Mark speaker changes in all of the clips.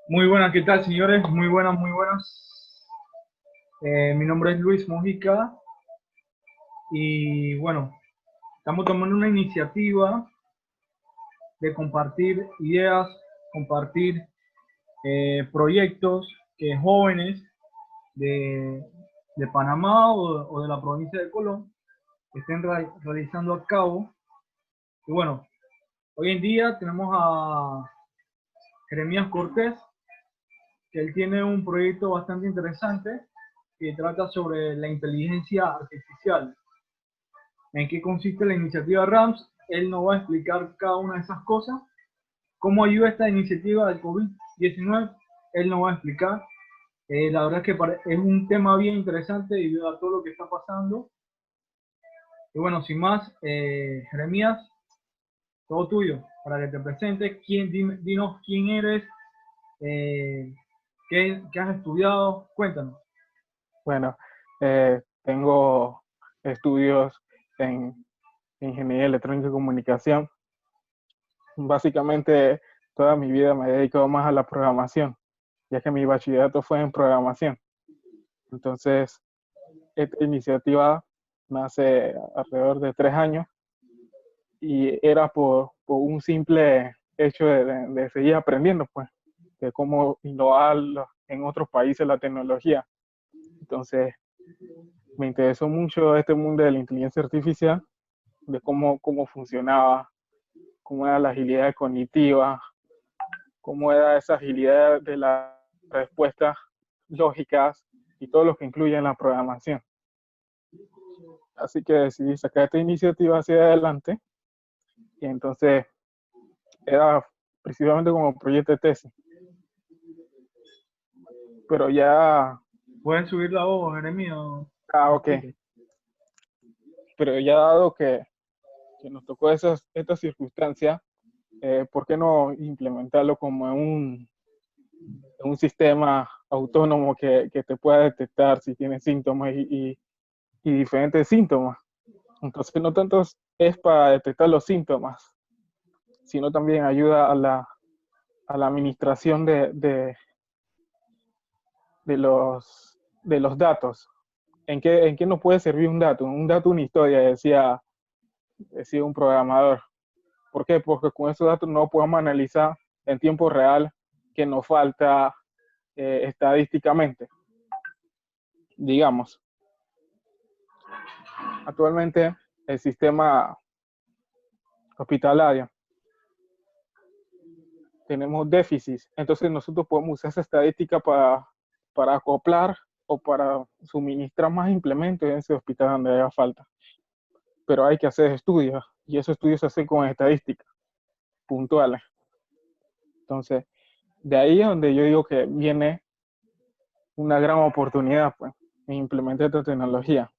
Speaker 1: Muy buenas, ¿qué tal, señores? Muy buenas, muy buenas. Mi nombre es Luis Mojica y bueno, estamos tomando una iniciativa de compartir ideas, compartir proyectos que jóvenes de, de Panamá o de la provincia de Colón estén realizando a cabo. Y bueno, hoy en día tenemos a Jeremías Cortés, que él tiene un proyecto bastante interesante que trata sobre la inteligencia artificial. ¿En qué consiste la iniciativa RAMS? Él nos va a explicar cada una de esas cosas. ¿Cómo ayuda esta iniciativa del COVID-19? Él nos va a explicar. La verdad es que es un tema bien interesante debido a todo lo que está pasando. Y bueno, sin más, Jeremías, todo tuyo, para que te presentes. Dinos quién eres, eh, qué has estudiado, cuéntanos.
Speaker 2: Bueno, tengo estudios en ingeniería electrónica y comunicación. Básicamente, toda mi vida me he dedicado más a la programación, ya que mi bachillerato fue en programación. Entonces, esta iniciativa nace alrededor de 3 años y era por un simple hecho de seguir aprendiendo, pues, de cómo innovar en otros países la tecnología. Entonces, me interesó mucho este mundo de la inteligencia artificial, de cómo funcionaba, cómo era la agilidad cognitiva, cómo era esa agilidad de las respuestas lógicas y todo lo que incluye en la programación. Así que decidí sacar esta iniciativa hacia adelante y entonces era principalmente como proyecto de tesis. Pero ya,
Speaker 1: ¿Puedes subir la voz, Jeremías?
Speaker 2: ok, pero ya dado que nos tocó esta circunstancia, ¿por qué no implementarlo como en un sistema autónomo que te pueda detectar si tienes síntomas y diferentes síntomas? Entonces, no tanto es para detectar los síntomas, sino también ayuda a la administración de los datos. ¿En qué nos puede servir un dato? Un dato, una historia, decía un programador. ¿Por qué? Porque con esos datos no podemos analizar en tiempo real qué nos falta estadísticamente. Digamos, actualmente el sistema hospitalario tenemos déficits, entonces nosotros podemos usar esa estadística para acoplar o para suministrar más implementos en ese hospital donde haya falta. Pero hay que hacer estudios y esos estudios se hacen con estadísticas puntuales. Entonces, de ahí es donde yo digo que viene una gran oportunidad, pues, en implementar esta tecnología.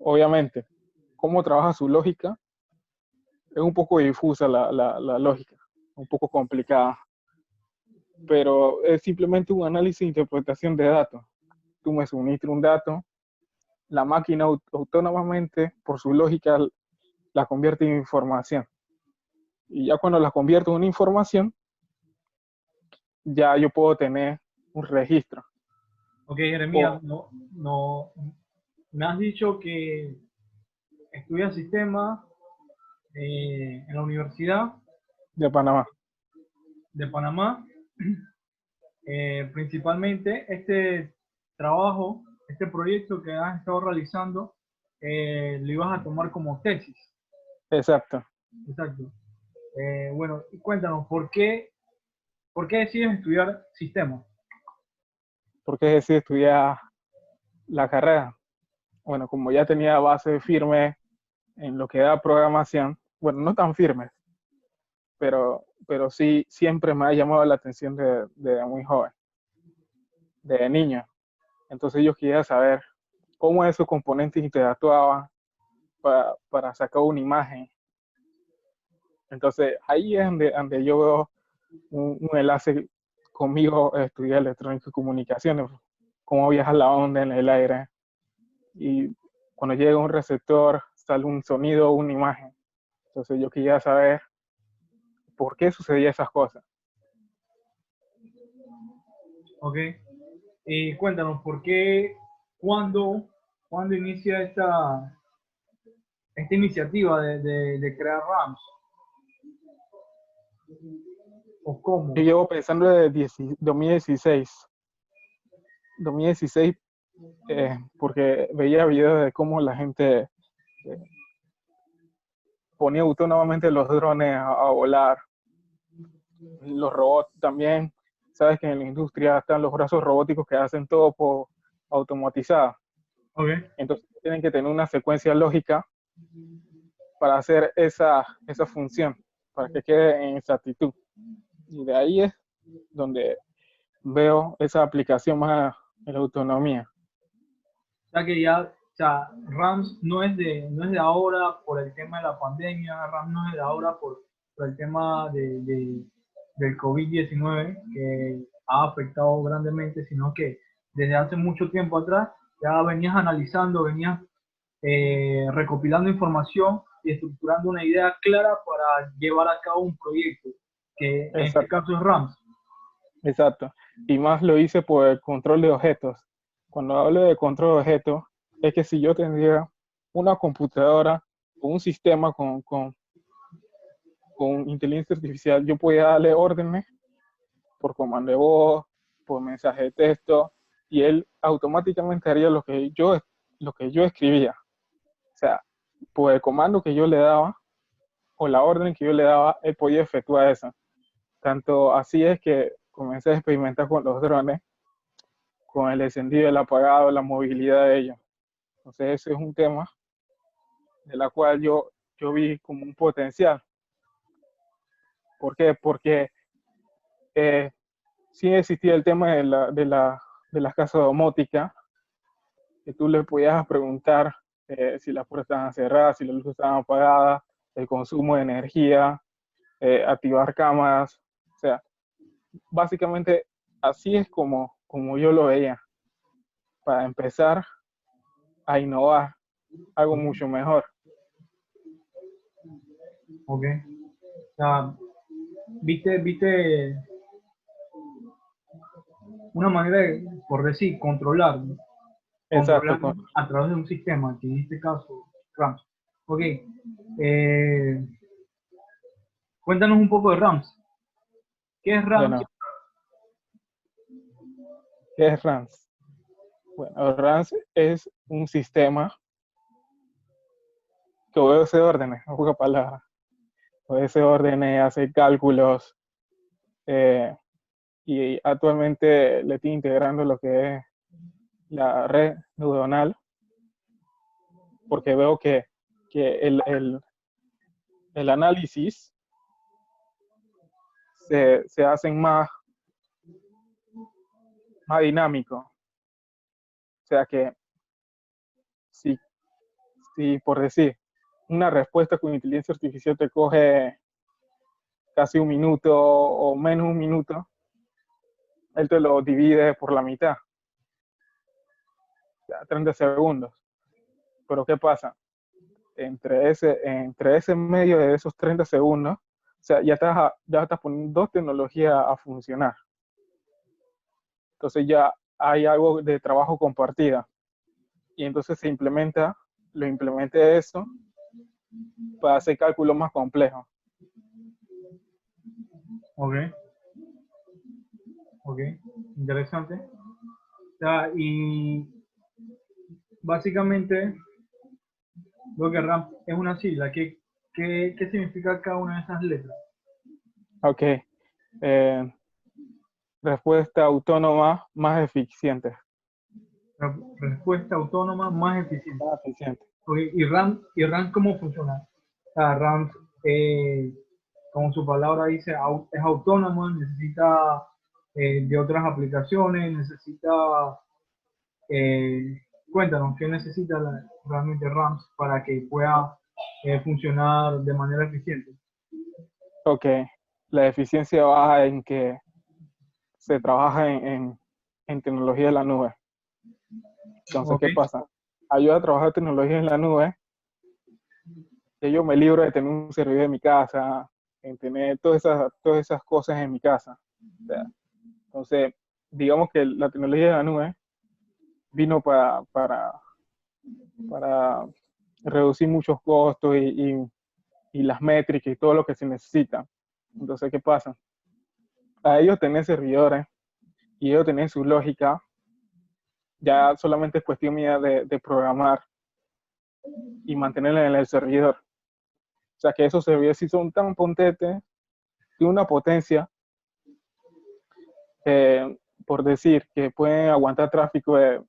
Speaker 2: Obviamente, cómo trabaja su lógica es un poco difusa la lógica, un poco complicada, pero es simplemente un análisis e interpretación de datos. Tú me suministras un dato, la máquina autónomamente, por su lógica, la convierte en información. Y ya cuando la convierto en una información, ya yo puedo tener un registro.
Speaker 1: Ok,
Speaker 2: O
Speaker 1: Jeremías, no, me has dicho que estudias sistemas en la Universidad
Speaker 2: de Panamá.
Speaker 1: de Panamá. Principalmente este trabajo, este proyecto que has estado realizando, lo ibas a tomar como tesis.
Speaker 2: Exacto.
Speaker 1: Exacto. Bueno, y cuéntanos, por qué decides estudiar sistemas?
Speaker 2: Porque decidí estudiar la carrera. Bueno, como ya tenía base firme en lo que era programación, bueno, no tan firme, pero sí siempre me ha llamado la atención de muy joven, de niño. Entonces yo quería saber cómo esos componentes interactuaban para sacar una imagen. Entonces ahí es donde yo veo un enlace conmigo, estudiar electrónica y comunicaciones, cómo viaja la onda en el aire y cuando llega un receptor sale un sonido o una imagen. Entonces yo quería saber por qué sucedía esas cosas.
Speaker 1: Ok. Y cuéntanos, ¿por qué, cuándo inicia esta iniciativa de crear RAMs? ¿O
Speaker 2: Yo
Speaker 1: cómo?
Speaker 2: llevo pensando desde 2016, porque veía videos de cómo la gente ponía autónomamente los drones a volar, los robots también. Sabes que en la industria están los brazos robóticos que hacen todo por automatizado.
Speaker 1: Ok.
Speaker 2: Entonces tienen que tener una secuencia lógica para hacer esa función, para que quede en exactitud. Y de ahí es donde veo esa aplicación más en la autonomía.
Speaker 1: O sea que ya, o sea, RAMs no es de ahora por el tema de la pandemia, RAMs no es de ahora por el tema del COVID-19 que ha afectado grandemente, sino que desde hace mucho tiempo atrás ya venías analizando, venías recopilando información y estructurando una idea clara para llevar a cabo un proyecto, que en este
Speaker 2: Exacto,
Speaker 1: caso es RAMs.
Speaker 2: exacto. Y más lo hice por el control de objetos. Cuando hablo de control de objetos, es que si yo tendría una computadora o un sistema con inteligencia artificial, yo podía darle órdenes por comando de voz, por mensaje de texto, y él automáticamente haría lo que yo escribía. O sea, por el comando que yo le daba o la orden que yo le daba, él podía efectuar eso. Tanto así es que comencé a experimentar con los drones, con el encendido, el apagado, la movilidad de ellos. Entonces ese es un tema de la cual yo vi como un potencial. ¿Por qué? Porque sí existía el tema de las casas domóticas, que tú le podías preguntar si las puertas estaban cerradas, si las luces estaban apagadas, el consumo de energía, activar cámaras. O sea, básicamente así es como yo lo veía, para empezar a innovar algo mucho mejor.
Speaker 1: Ok. O sea, viste una manera de, por decir,
Speaker 2: Exacto.
Speaker 1: controlar a través de un sistema, que en este caso, RAMs. Ok, cuéntanos un poco de RAMs. ¿Qué es RAMs?
Speaker 2: Bueno, ¿qué es RANS? Bueno, RANS es un sistema que obedece órdenes, en pocas palabras. Obedece órdenes, hace cálculos, eh, y actualmente le estoy integrando lo que es la red neuronal, porque veo que el análisis se hacen más dinámico. O sea que si, si por decir una respuesta con inteligencia artificial te coge casi un minuto o menos un minuto, él te lo divide por la mitad, o sea, 30 segundos. Pero ¿qué pasa? Entre ese medio de esos 30 segundos, o sea, ya estás poniendo dos tecnologías a funcionar. Entonces ya hay algo de trabajo compartida. Y entonces lo implementé eso para hacer cálculos más complejos.
Speaker 1: Ok, ok, interesante. O sea, y básicamente lo que RAM es una sigla. ¿Qué significa cada una de esas letras?
Speaker 2: Ok. Eh, Respuesta autónoma más eficiente.
Speaker 1: Respuesta autónoma más eficiente.
Speaker 2: Más eficiente.
Speaker 1: Ok, y RAM cómo funciona? O sea, RAM, como su palabra dice, es autónoma, necesita de otras aplicaciones, necesita, cuéntanos, ¿qué necesita realmente RAM para que pueda funcionar de manera eficiente?
Speaker 2: Ok. La eficiencia baja en que se trabaja en tecnología de la nube. Entonces,
Speaker 1: Ok,
Speaker 2: ¿qué pasa? Ayuda a trabajar tecnología en la nube, que yo me libro de tener un servidor en mi casa, en tener todas esas cosas en mi casa. O sea, entonces, digamos que la tecnología de la nube vino para reducir muchos costos y las métricas y todo lo que se necesita. Entonces, ¿qué pasa? A ellos tener servidores y ellos tener su lógica, ya solamente es cuestión mía de programar y mantenerla en el servidor. O sea, que esos servidores sí son tan potentes, de una potencia, por decir, que pueden aguantar tráfico de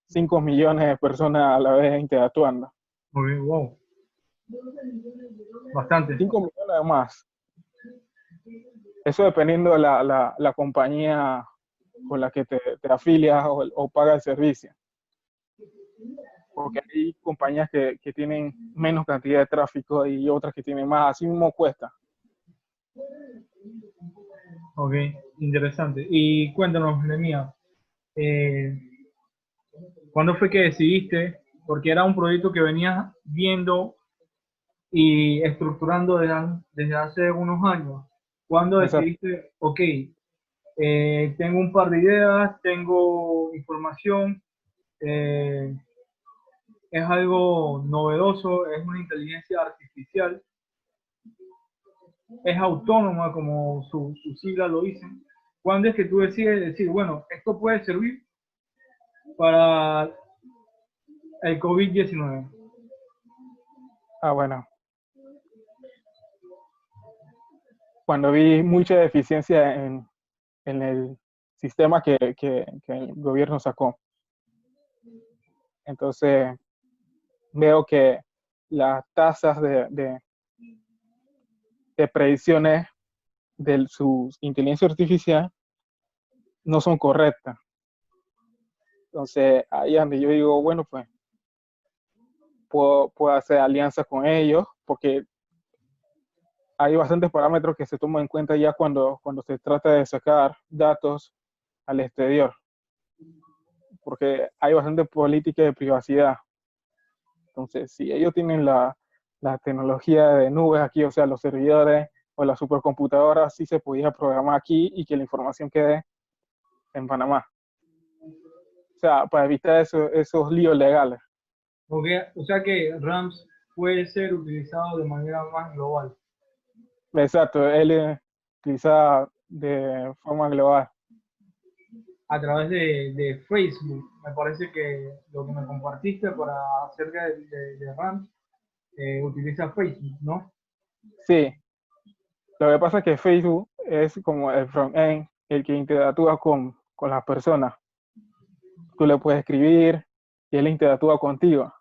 Speaker 2: 5 millones de personas a la vez interactuando.
Speaker 1: Ok, wow, bastante.
Speaker 2: 5 millones más. Eso dependiendo de la compañía con la que te afilias o paga el servicio. Porque hay compañías que tienen menos cantidad de tráfico y otras que tienen más. Así mismo cuesta.
Speaker 1: Ok, interesante. Y cuéntanos, Jeremías, eh, ¿cuándo fue que decidiste? Porque era un proyecto que venías viendo y estructurando desde hace unos años. ¿Cuándo
Speaker 2: Exacto.
Speaker 1: decidiste, ok, tengo un par de ideas, tengo información, eh, es algo novedoso, es una inteligencia artificial, es autónoma como su sigla lo dicen? ¿Cuándo es que tú decides decir, bueno, esto puede servir para el COVID-19?
Speaker 2: Ah, bueno. Cuando vi mucha deficiencia en el sistema que el gobierno sacó. Entonces, veo que las tasas de predicciones de su inteligencia artificial no son correctas. Entonces, ahí es donde yo digo, bueno, pues puedo hacer alianzas con ellos, porque hay bastantes parámetros que se toman en cuenta ya cuando se trata de sacar datos al exterior, porque hay bastante política de privacidad. Entonces, si ellos tienen la tecnología de nubes aquí, o sea, los servidores o las supercomputadoras, sí se podía programar aquí y que la información quede en Panamá. O sea, para evitar esos líos legales.
Speaker 1: O sea que RAMS puede ser utilizado de manera más global.
Speaker 2: Exacto, él utiliza de forma global.
Speaker 1: A través de Facebook. Me parece que lo que me compartiste para acerca de RAMS utiliza Facebook, ¿no?
Speaker 2: Sí, lo que pasa es que Facebook es como el front-end, el que interactúa con las personas. Tú le puedes escribir y él interactúa contigo.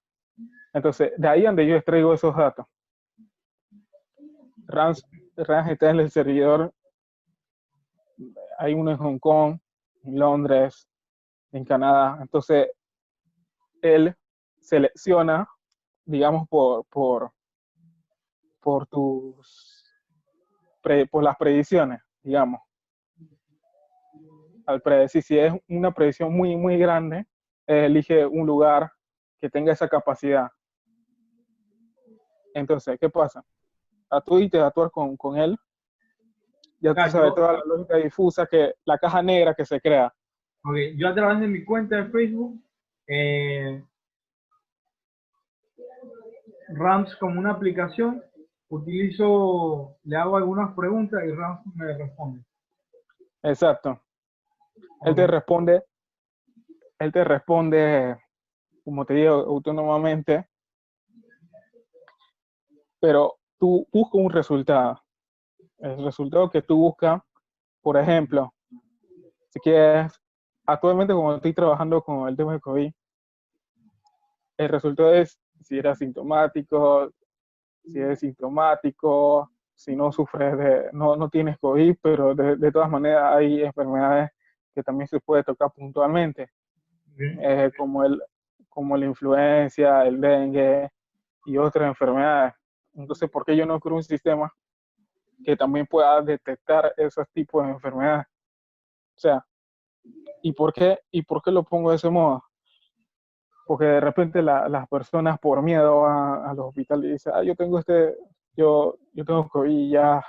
Speaker 2: Entonces, de ahí donde yo extraigo esos datos. RAMS está en el servidor, hay uno en Hong Kong, en Londres, en Canadá. Entonces, él selecciona, digamos, por por las predicciones, digamos. Al predecir, si es una predicción muy, muy grande, elige un lugar que tenga esa capacidad. Entonces, ¿qué pasa? A tú interactuar con él, ya tú
Speaker 1: Ya,
Speaker 2: sabes toda la lógica difusa, que la caja negra que se crea.
Speaker 1: yo a través de mi cuenta de Facebook, eh, RAMS como una aplicación, le hago algunas preguntas y RAMS me responde.
Speaker 2: Exacto. Él te
Speaker 1: Okay.
Speaker 2: responde, él te responde, como te digo, autónomamente, pero tú buscas un resultado. El resultado que tú buscas, por ejemplo, si quieres, actualmente como estoy trabajando con el tema de COVID, el resultado es si eres sintomático, si eres sintomático, si no sufres no tienes COVID, pero de todas maneras hay enfermedades que también se puede tocar puntualmente,
Speaker 1: Okay.
Speaker 2: eh, como, el, como la influencia, el dengue y otras enfermedades. Entonces, ¿por qué yo no creo un sistema que también pueda detectar esos tipos de enfermedades? O sea, ¿y por qué lo pongo de ese modo? Porque de repente las personas por miedo a los hospitales dicen, yo tengo yo tengo COVID y ya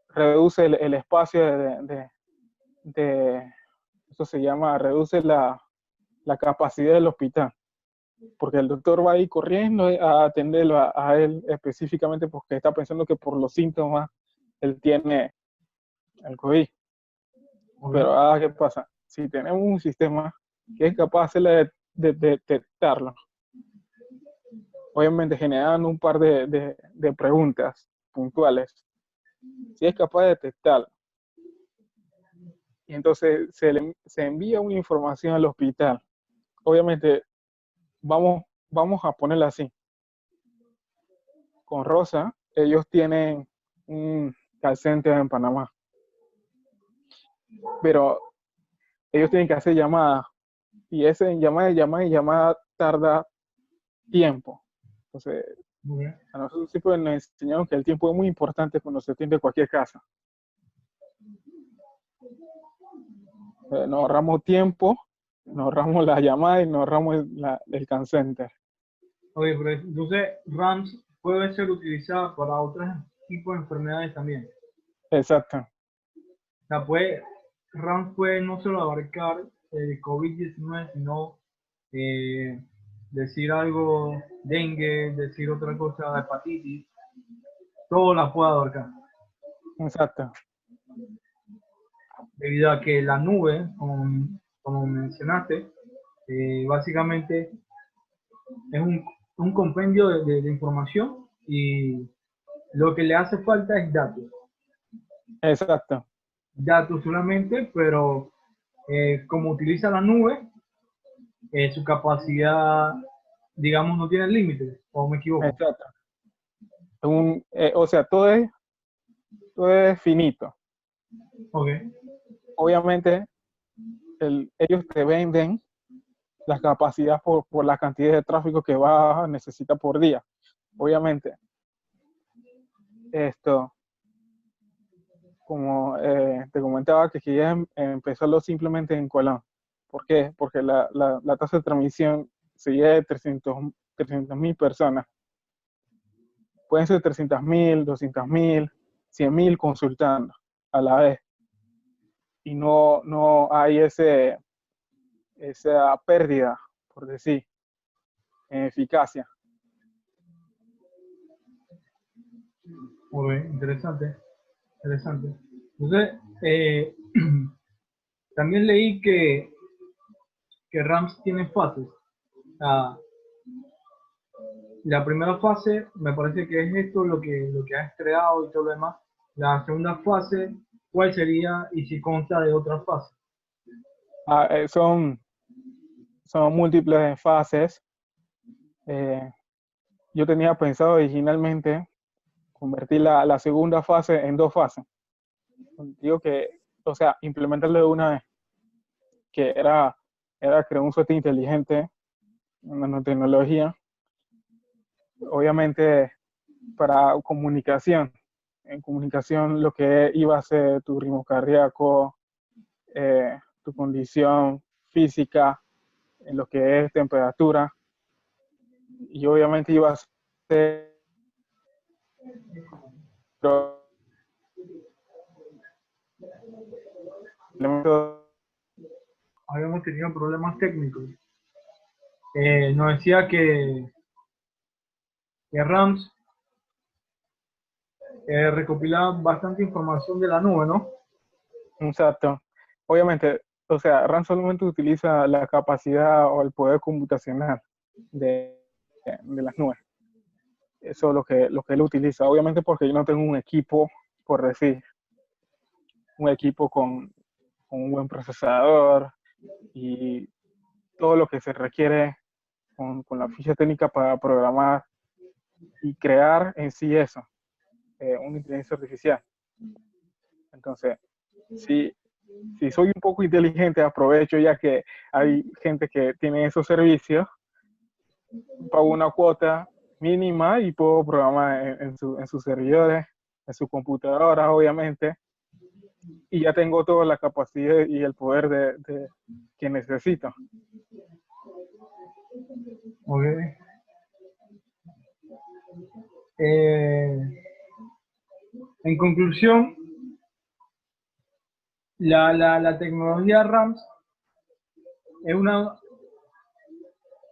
Speaker 2: reduce el espacio eso se llama, reduce la capacidad del hospital, porque el doctor va a ir corriendo a atenderlo a él específicamente porque está pensando que por los síntomas él tiene el COVID. Pero, ¿qué pasa? Si tenemos un sistema que es capaz de detectarlo, obviamente generando un par de preguntas puntuales, si es capaz de detectarlo, y entonces se envía una información al hospital, obviamente vamos a ponerla así. Con Rosa, ellos tienen un call center en Panamá, pero ellos tienen que hacer llamadas, y ese llamada tarda tiempo. Entonces, a nosotros siempre nos enseñaron que el tiempo es muy importante cuando se atiende cualquier caso. Nos ahorramos tiempo, nos ahorramos la llamada y nos ahorramos el call center.
Speaker 1: Oye, pero entonces RAMS puede ser utilizada para otros tipos de enfermedades también.
Speaker 2: Exacto.
Speaker 1: O sea, RAMS puede no solo abarcar el COVID-19, sino decir algo, dengue, decir otra cosa, hepatitis, todo la puede abarcar.
Speaker 2: Exacto.
Speaker 1: Debido a que la nube, como mencionaste, básicamente es un compendio de información y lo que le hace falta es datos.
Speaker 2: Exacto.
Speaker 1: Datos solamente, pero como utiliza la nube, su capacidad, digamos, no tiene límites, ¿o me equivoco?
Speaker 2: Exacto. O sea, todo es finito.
Speaker 1: Okay.
Speaker 2: Obviamente, ellos te venden la capacidad por la cantidad de tráfico que vas a necesitar por día. Obviamente, esto, como te comentaba, que quería empezarlo simplemente en Colón. ¿Por qué? Porque la tasa de transmisión sería de 300.000 personas. Pueden ser 300.000, 200.000, 100.000 consultando a la vez. Y no hay esa pérdida, por decir, en eficacia.
Speaker 1: Muy bien, interesante. Entonces, también leí que RAMS tiene fases. La primera fase me parece que es esto lo que has creado y todo lo demás. La segunda fase, ¿cuál sería y si consta de otra fase?
Speaker 2: Son múltiples fases. Yo tenía pensado originalmente convertir la segunda fase en 2 fases. Digo que, o sea, implementarlo de una vez, que era crear un software inteligente, una nanotecnología, obviamente para comunicación. En comunicación lo que iba a ser tu ritmo cardíaco, tu condición física, en lo que es temperatura, y obviamente iba a ser
Speaker 1: Habíamos tenido problemas técnicos. Nos decía que RAMS recopilaba bastante información de la nube, ¿no?
Speaker 2: Exacto. Obviamente, o sea, RAM solamente utiliza la capacidad o el poder computacional de las nubes. Eso es lo que él utiliza. Obviamente porque yo no tengo un equipo, por decir, un equipo con un buen procesador y todo lo que se requiere con la ficha técnica para programar y crear en sí eso, una inteligencia artificial. Entonces, si soy un poco inteligente, aprovecho ya que hay gente que tiene esos servicios, pago una cuota mínima y puedo programar en sus servidores, en sus computadoras, obviamente, y ya tengo toda la capacidad y el poder que necesito.
Speaker 1: Okay. Eh, en conclusión, la tecnología RAMS es una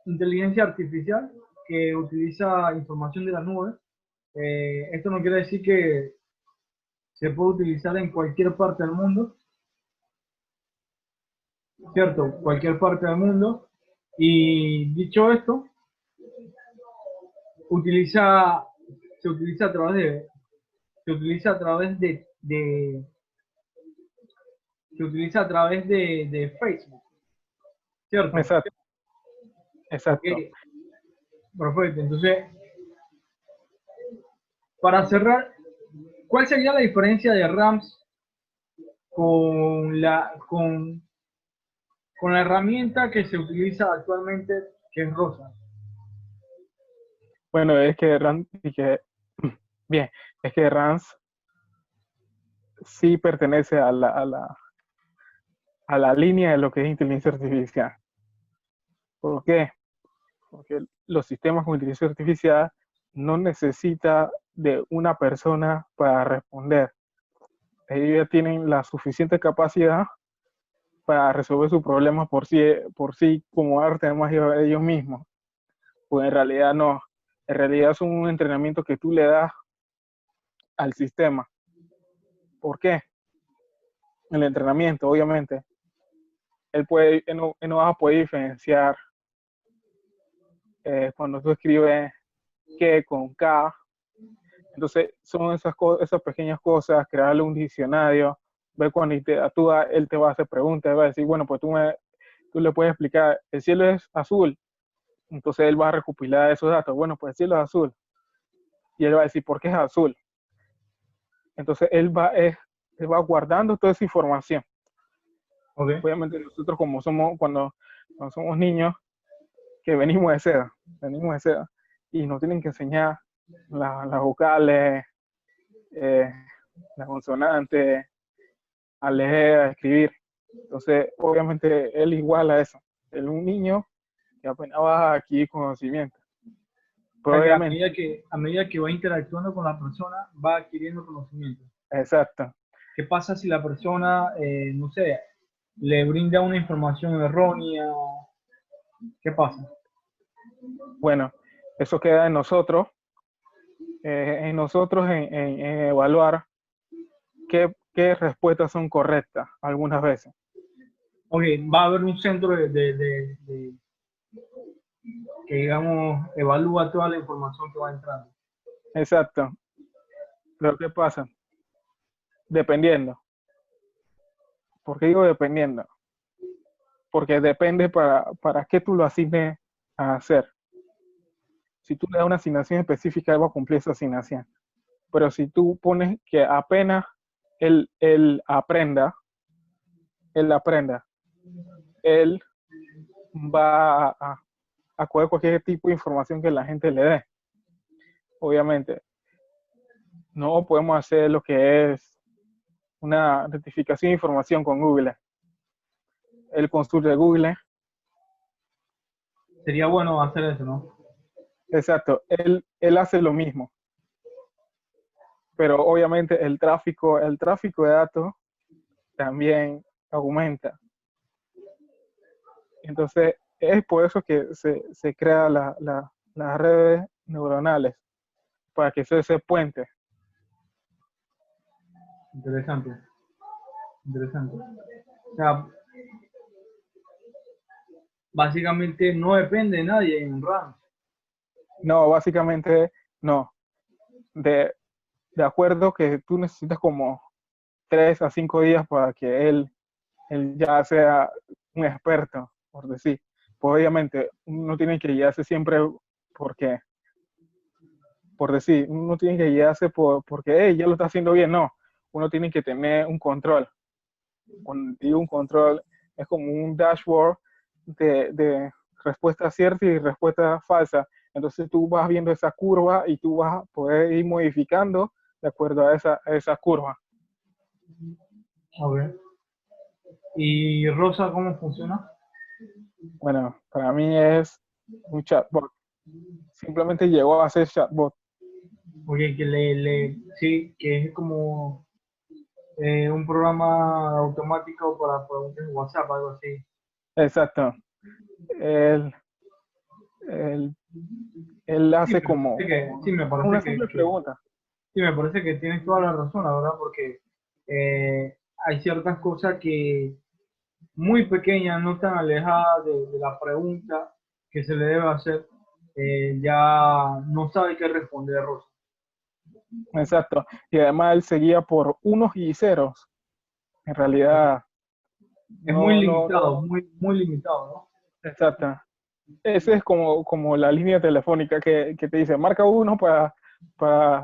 Speaker 1: inteligencia artificial que utiliza información de la nube. Esto no quiere decir que se puede utilizar en cualquier parte del mundo, ¿cierto? Cualquier parte del mundo. Y dicho esto, utiliza, se utiliza a través se utiliza a través se utiliza a través de Facebook, ¿cierto?
Speaker 2: Exacto,
Speaker 1: Ok,
Speaker 2: exacto.
Speaker 1: perfecto. Entonces, para cerrar, ¿cuál sería la diferencia de RAMS con la herramienta que se utiliza actualmente, que es ROSA?
Speaker 2: Bueno, es que bien, es que RANS sí pertenece a la línea de lo que es inteligencia artificial. ¿Por qué? Porque los sistemas con inteligencia artificial no necesita de una persona para responder. Ellos ya tienen la suficiente capacidad para resolver sus problemas por sí como arte además ellos mismos. Pues en realidad no. En realidad es un entrenamiento que tú le das al sistema. ¿Por qué? El entrenamiento, obviamente, él no va a poder diferenciar cuando tú escribes que con K. Entonces, son esas pequeñas cosas, crearle un diccionario, ver cuando interactúa, él te va a hacer preguntas, él va a decir, bueno, pues tú le puedes explicar, el cielo es azul, entonces él va a recopilar esos datos, bueno, pues el cielo es azul, y él va a decir, ¿por qué es azul? Entonces, él va guardando toda esa información.
Speaker 1: Ok.
Speaker 2: Obviamente nosotros cuando somos niños, que venimos de seda, y nos tienen que enseñar las vocales, eh, las consonantes, a leer, a escribir. Entonces, obviamente, él igual a eso. Él es un niño que apenas va a adquirir conocimiento.
Speaker 1: O
Speaker 2: Pero
Speaker 1: sea que
Speaker 2: obviamente,
Speaker 1: a medida que va interactuando con la persona, va adquiriendo conocimiento.
Speaker 2: exacto.
Speaker 1: ¿Qué pasa si la persona, no sé, le brinda una información errónea? ¿Qué pasa?
Speaker 2: Bueno, eso queda en nosotros en evaluar qué respuestas son correctas algunas veces.
Speaker 1: Ok, va a haber un centro que, digamos, evalúa toda la información que va entrando.
Speaker 2: Exacto. Pero ¿qué pasa? Dependiendo. ¿Por qué digo dependiendo? Porque depende para qué tú lo asignes a hacer. Si tú le das una asignación específica, él va a cumplir esa asignación. Pero si tú pones que apenas él aprenda, él va a coger cualquier tipo de información que la gente le dé. Obviamente, no podemos hacer lo que es una rectificación de información con Google. Él construye Google.
Speaker 1: Sería bueno hacer eso, ¿no?
Speaker 2: Exacto, él hace lo mismo, pero obviamente el tráfico de datos también aumenta. Entonces, es por eso que se crea las redes neuronales, para que sea ese puente.
Speaker 1: Interesante, interesante. O sea, básicamente no depende de nadie en RAM.
Speaker 2: No, básicamente no. De, de acuerdo que tú necesitas como 3 a 5 días para que él ya sea un experto, por decir. Pues obviamente uno tiene que guiarse siempre porque, por decir, uno tiene que guiarse porque hey, ya lo está haciendo bien, no. Uno tiene que tener un control. Cuando digo un control, es como un dashboard de respuesta cierta y respuesta falsa. Entonces tú vas viendo esa curva y tú vas a poder ir modificando de acuerdo a esa curva.
Speaker 1: A ver. ¿Y Rosa cómo funciona?
Speaker 2: Bueno, para mí es un chatbot. Simplemente llegó a ser chatbot.
Speaker 1: Oye, sí, que es como un programa automático para preguntas en WhatsApp, algo así.
Speaker 2: Exacto. Él, él, él
Speaker 1: Sí,
Speaker 2: hace
Speaker 1: me parece
Speaker 2: como
Speaker 1: que, sí, me
Speaker 2: una
Speaker 1: parece
Speaker 2: simple pregunta.
Speaker 1: sí, me parece que tienes toda la razón, la verdad, porque hay ciertas cosas que muy pequeñas, no tan alejadas de la pregunta que se le debe hacer, ya no sabe qué responder, Rosa.
Speaker 2: Exacto. Y además él seguía por unos y ceros. En realidad,
Speaker 1: Es muy
Speaker 2: no, no,
Speaker 1: limitado,
Speaker 2: no.
Speaker 1: muy limitado, ¿no?
Speaker 2: Exacto. Ese es como la línea telefónica que te dice, marca uno para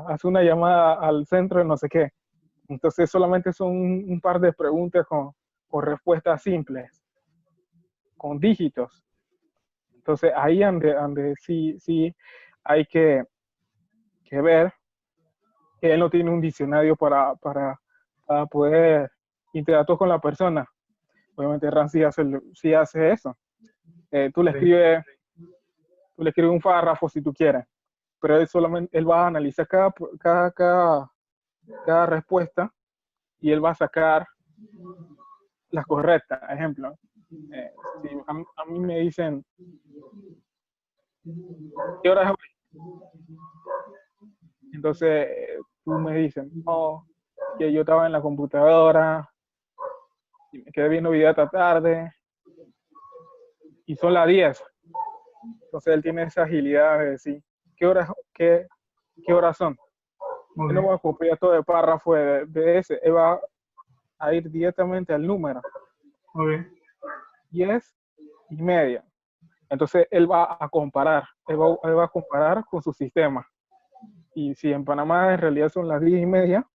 Speaker 2: hacer una llamada al centro de no sé qué. Entonces solamente son un par de preguntas con respuestas simples, con dígitos. Entonces ahí ande sí, sí hay que ver que él no tiene un diccionario para poder interactuar con la persona. Obviamente Ran sí hace eso. Tú le
Speaker 1: Sí.
Speaker 2: escribes tú le escribes un párrafo si tú quieres, pero él va a analizar cada respuesta y él va a sacar las correctas. Ejemplo, si a mí me dicen, ¿qué hora es hoy? Entonces tú me dices, oh, que yo estaba en la computadora y me quedé viendo video esta tarde y son las 10. Entonces él tiene esa agilidad de decir, ¿qué horas son?
Speaker 1: Muy
Speaker 2: Él no
Speaker 1: bien,
Speaker 2: va a copiar todo el párrafo de ese, él va a ir directamente al número,
Speaker 1: muy bien.
Speaker 2: 10:30. Entonces él va a comparar, él va a comparar con su sistema. Y si en Panamá en realidad son las 10:30,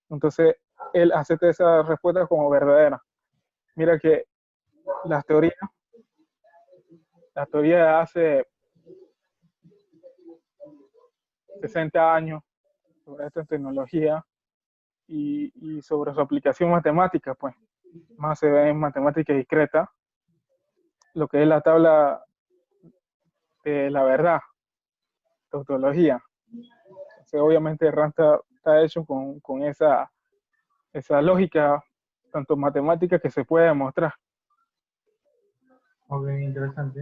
Speaker 2: entonces él acepta esa respuesta como verdadera. Mira que las teorías, las teorías de hace 60 años sobre esta tecnología y sobre su aplicación matemática, pues más se ve en matemática discreta, lo que es la tabla de la verdad, tautología. Entonces, obviamente RAN está hecho con esa lógica, tanto matemática que se puede demostrar.
Speaker 1: Ok, interesante.